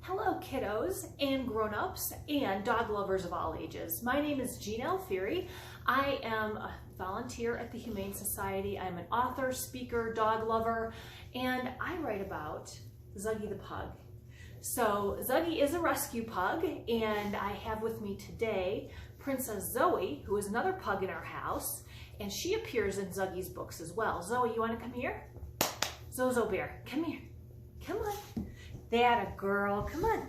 Hello kiddos and grown-ups and dog lovers of all ages. My name is Jean Alfieri. I am a volunteer at the Humane Society. I'm an author, speaker, dog lover, and I write about Zuggy the pug. So Zuggy is a rescue pug, and I have with me today Princess Zoe, who is another pug in our house, and she appears in Zuggy's books as well. Zoe, you want to come here? Zozo Bear, come here. Come on. That a girl. Come on.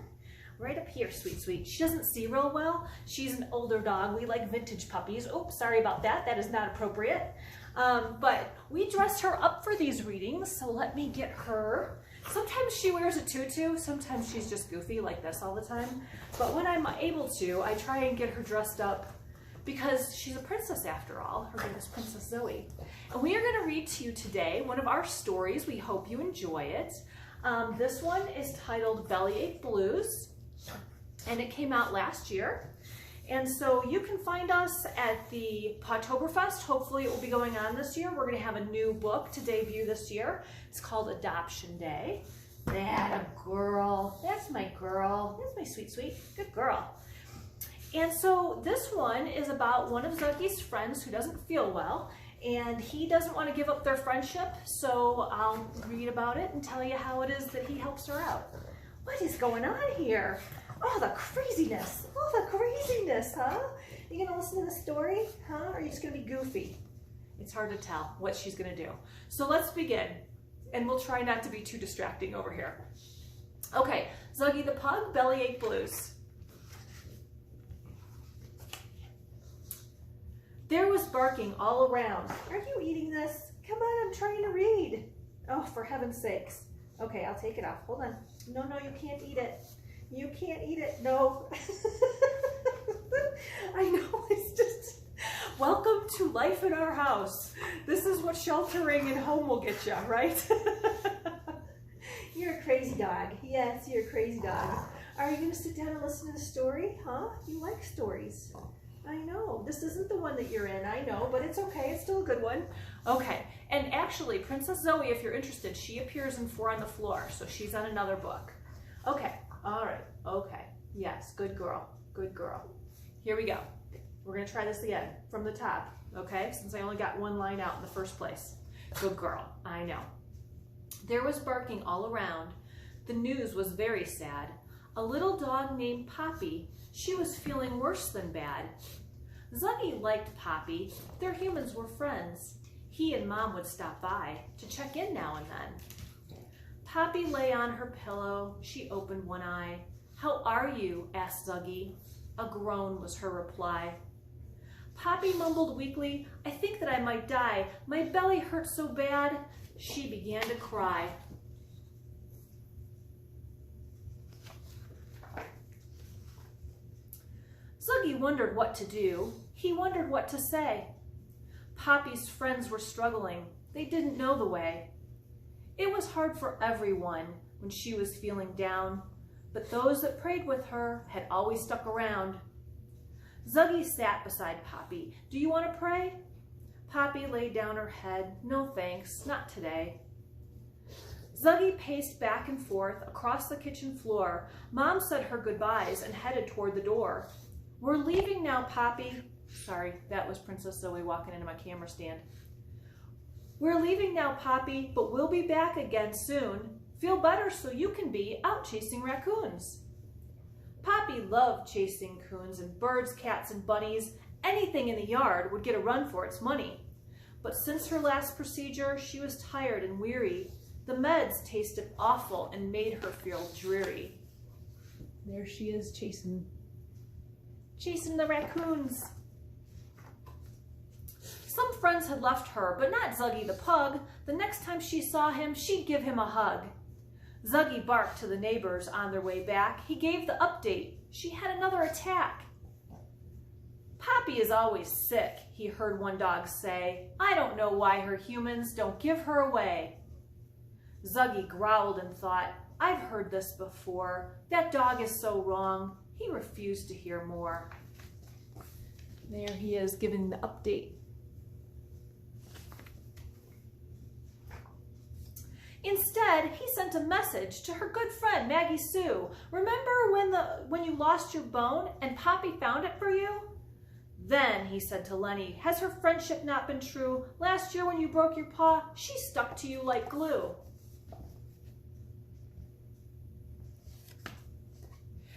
Right up here, sweet, sweet. She doesn't see real well. She's an older dog. We like vintage puppies. Oops, sorry about that. That is not appropriate. But we dressed her up for these readings, so let me get her. Sometimes she wears a tutu. Sometimes she's just goofy like this all the time. But when I'm able to, I try and get her dressed up because she's a princess after all. Her name is Princess Zoe. And we are going to read to you today one of our stories. We hope you enjoy it. This one is titled Bellyache Blues, and it came out last year. And so you can find us at the Pottoberfest. Hopefully it will be going on this year. We're going to have a new book to debut this year. It's called Adoption Day. That a girl. That's my girl. That's my sweet, sweet. Good girl. And so this one is about one of Zuggy's friends who doesn't feel well, and he doesn't want to give up their friendship, so I'll read about it and tell you how it is that he helps her out. What is going on here? Oh, the craziness. Oh, the craziness, huh? You gonna listen to the story, huh? Or are you just gonna be goofy? It's hard to tell what she's gonna do. So let's begin, and we'll try not to be too distracting over here. Okay, Zuggy the Pug, Bellyache Blues. There was barking all around. Are you eating this? Come on, I'm trying to read. Oh, for heaven's sakes. Okay, I'll take it off. Hold on. No, you can't eat it. You can't eat it. No. I know, it's just, welcome to life in our house. This is what sheltering and home will get you, right? You're a crazy dog. Yes, you're a crazy dog. Are you going to sit down and listen to the story? Huh? You like stories. I know. This isn't the one that you're in, I know, but it's okay. It's still a good one. Okay. And actually, Princess Zoe, if you're interested, she appears in Four on the Floor, so she's on another book. Okay. All right. Okay. Yes. Good girl. Good girl. Here we go. We're going to try this again from the top, okay, since I only got one line out in the first place. Good girl. I know. There was barking all around. The news was very sad. A little dog named Poppy, she was feeling worse than bad. Zuggy liked Poppy. Their humans were friends. He and Mom would stop by to check in now and then. Poppy lay on her pillow. She opened one eye. How are you? Asked Zuggy. A groan was her reply. Poppy mumbled weakly, I think that I might die. My belly hurts so bad. She began to cry. Zuggy wondered what to do. He wondered what to say. Poppy's friends were struggling. They didn't know the way. It was hard for everyone when she was feeling down, but those that prayed with her had always stuck around. Zuggy sat beside Poppy. Do you want to pray? Poppy laid down her head. No thanks, not today. Zuggy paced back and forth across the kitchen floor. Mom said her goodbyes and headed toward the door. We're leaving now, Poppy. Sorry, that was Princess Zoe walking into my camera stand. We're leaving now, Poppy, but we'll be back again soon. Feel better so you can be out chasing raccoons. Poppy loved chasing coons and birds, cats, and bunnies. Anything in the yard would get a run for its money. But since her last procedure, she was tired and weary. The meds tasted awful and made her feel dreary. There she is chasing the raccoons. Some friends had left her, but not Zuggy the pug. The next time she saw him, she'd give him a hug. Zuggy barked to the neighbors on their way back. He gave the update. She had another attack. Poppy is always sick, he heard one dog say. I don't know why her humans don't give her away. Zuggy growled and thought, I've heard this before. That dog is so wrong. He refused to hear more. There he is giving the update. Instead, he sent a message to her good friend, Maggie Sue. Remember when you lost your bone and Poppy found it for you? Then, he said to Lenny, has her friendship not been true? Last year when you broke your paw, she stuck to you like glue.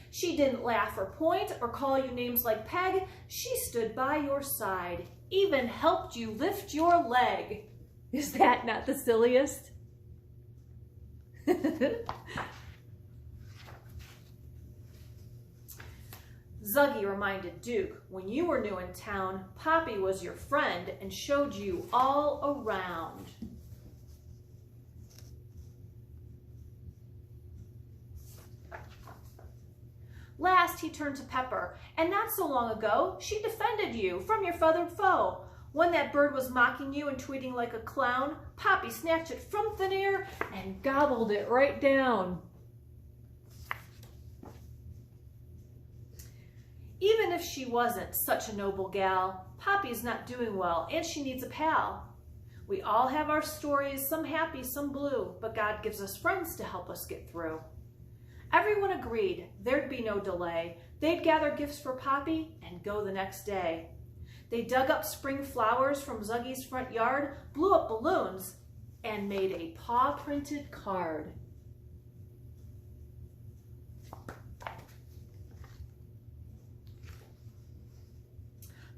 She didn't laugh or point or call you names like Peg. She stood by your side, even helped you lift your leg. Is that not the silliest? Zuggy reminded Duke, when you were new in town, Poppy was your friend and showed you all around. Last, he turned to Pepper, and not so long ago, she defended you from your feathered foe. When that bird was mocking you and tweeting like a clown, Poppy snatched it from thin air and gobbled it right down. Even if she wasn't such a noble gal, Poppy's not doing well, and she needs a pal. We all have our stories, some happy, some blue, but God gives us friends to help us get through. Everyone agreed there'd be no delay. They'd gather gifts for Poppy and go the next day. They dug up spring flowers from Zuggy's front yard, blew up balloons, and made a paw-printed card.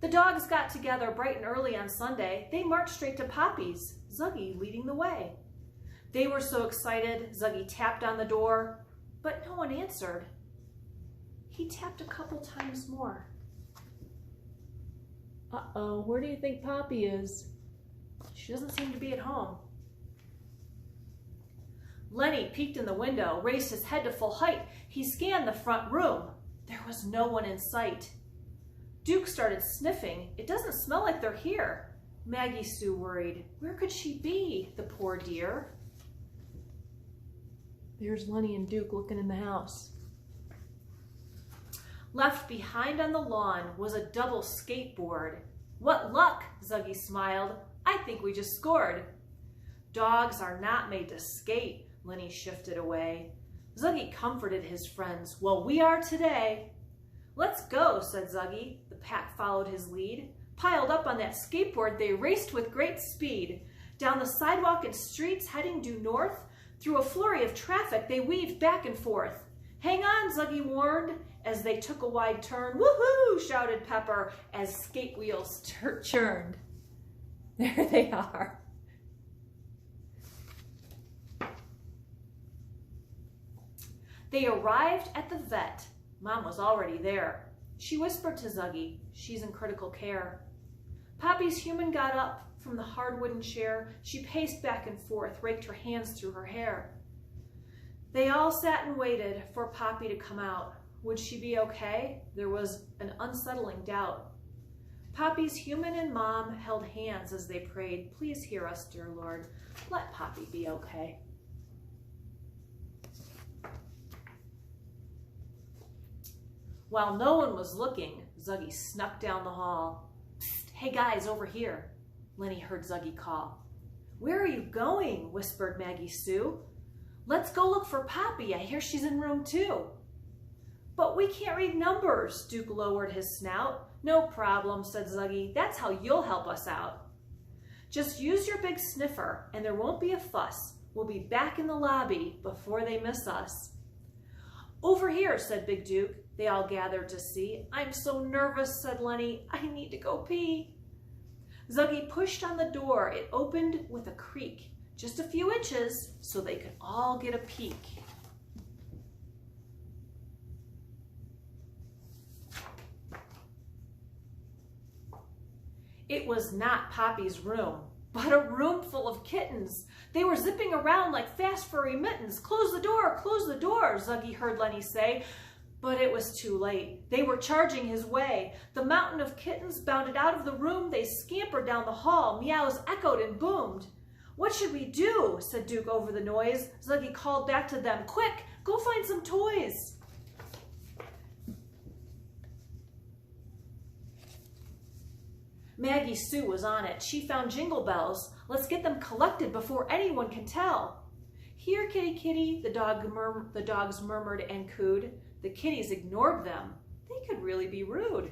The dogs got together bright and early on Sunday. They marched straight to Poppy's, Zuggy leading the way. They were so excited, Zuggy tapped on the door, but no one answered. He tapped a couple times more. Uh-oh, where do you think Poppy is? She doesn't seem to be at home. Lenny peeked in the window, raised his head to full height. He scanned the front room. There was no one in sight. Duke started sniffing. It doesn't smell like they're here. Maggie Sue worried. Where could she be, the poor dear? There's Lenny and Duke looking in the house. Left behind on the lawn was a double skateboard. What luck, Zuggy smiled. I think we just scored. Dogs are not made to skate, Lenny shifted away. Zuggy comforted his friends. Well, we are today. Let's go, said Zuggy. The pack followed his lead. Piled up on that skateboard, they raced with great speed. Down the sidewalk and streets heading due north, through a flurry of traffic, they weaved back and forth. Hang on, Zuggy warned, as they took a wide turn. Woohoo, shouted Pepper, as skate wheels churned. There they are. They arrived at the vet. Mom was already there. She whispered to Zuggy, she's in critical care. Poppy's human got up from the hard wooden chair. She paced back and forth, raked her hands through her hair. They all sat and waited for Poppy to come out. Would she be okay? There was an unsettling doubt. Poppy's human and Mom held hands as they prayed, please hear us, dear Lord. Let Poppy be okay. While no one was looking, Zuggy snuck down the hall. Psst, hey guys, over here, Lenny heard Zuggy call. Where are you going? Whispered Maggie Sue. Let's go look for Poppy. I hear she's in room 2. But we can't read numbers, Duke lowered his snout. No problem, said Zuggy. That's how you'll help us out. Just use your big sniffer and there won't be a fuss. We'll be back in the lobby before they miss us. Over here, said Big Duke. They all gathered to see. I'm so nervous, said Lenny. I need to go pee. Zuggy pushed on the door. It opened with a creak, just a few inches, so they could all get a peek. It was not Poppy's room, but a room full of kittens. They were zipping around like fast furry mittens. Close the door, Zuggy heard Lenny say. But it was too late. They were charging his way. The mountain of kittens bounded out of the room. They scampered down the hall. Meows echoed and boomed. What should we do? Said Duke over the noise. Zuggy called back to them. Quick, go find some toys. Maggie Sue was on it. She found jingle bells. Let's get them collected before anyone can tell. "Here, kitty, kitty," the dogs murmured and cooed. The kitties ignored them. They could really be rude.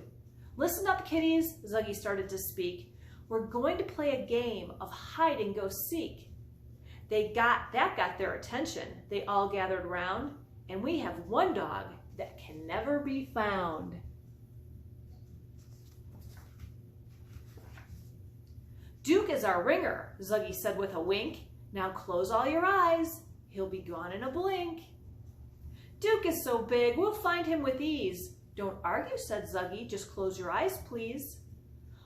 "Listen up, kitties," Zuggy started to speak. "We're going to play a game of hide and go seek." That got their attention. They all gathered round, and we have one dog that can never be found. "Duke is our ringer," Zuggy said with a wink. "Now close all your eyes. He'll be gone in a blink." "Duke is so big, we'll find him with ease." "Don't argue," said Zuggy. "Just close your eyes, please."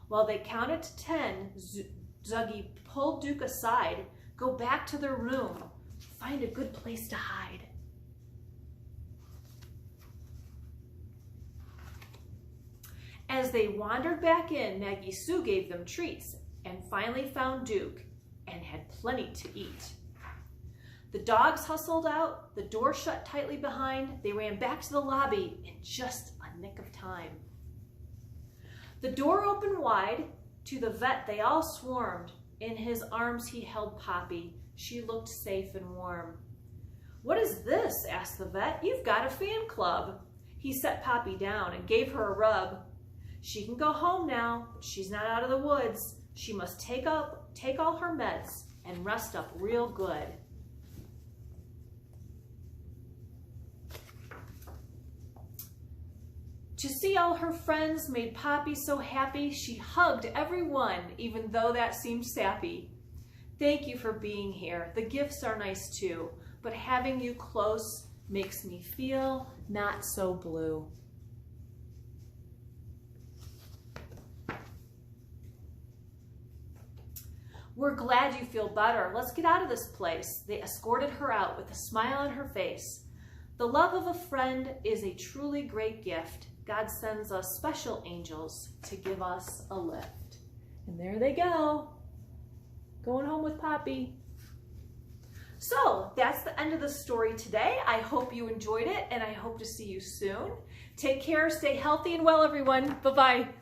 While they counted to 10, Zuggy pulled Duke aside. "Go back to their room. Find a good place to hide." As they wandered back in, Maggie Sue gave them treats and finally found Duke and had plenty to eat. The dogs hustled out, the door shut tightly behind. They ran back to the lobby in just a nick of time. The door opened wide. To the vet they all swarmed. In his arms he held Poppy. She looked safe and warm. "What is this?" asked the vet. "You've got a fan club." He set Poppy down and gave her a rub. "She can go home now, but she's not out of the woods. She must take all her meds and rest up real good." To see all her friends made Poppy so happy. She hugged everyone, even though that seemed sappy. "Thank you for being here. The gifts are nice too, but having you close makes me feel not so blue." "We're glad you feel better. Let's get out of this place." They escorted her out with a smile on her face. "The love of a friend is a truly great gift. God sends us special angels to give us a lift." And there they go, going home with Poppy. So that's the end of the story today. I hope you enjoyed it, and I hope to see you soon. Take care, stay healthy and well, everyone. Bye-bye.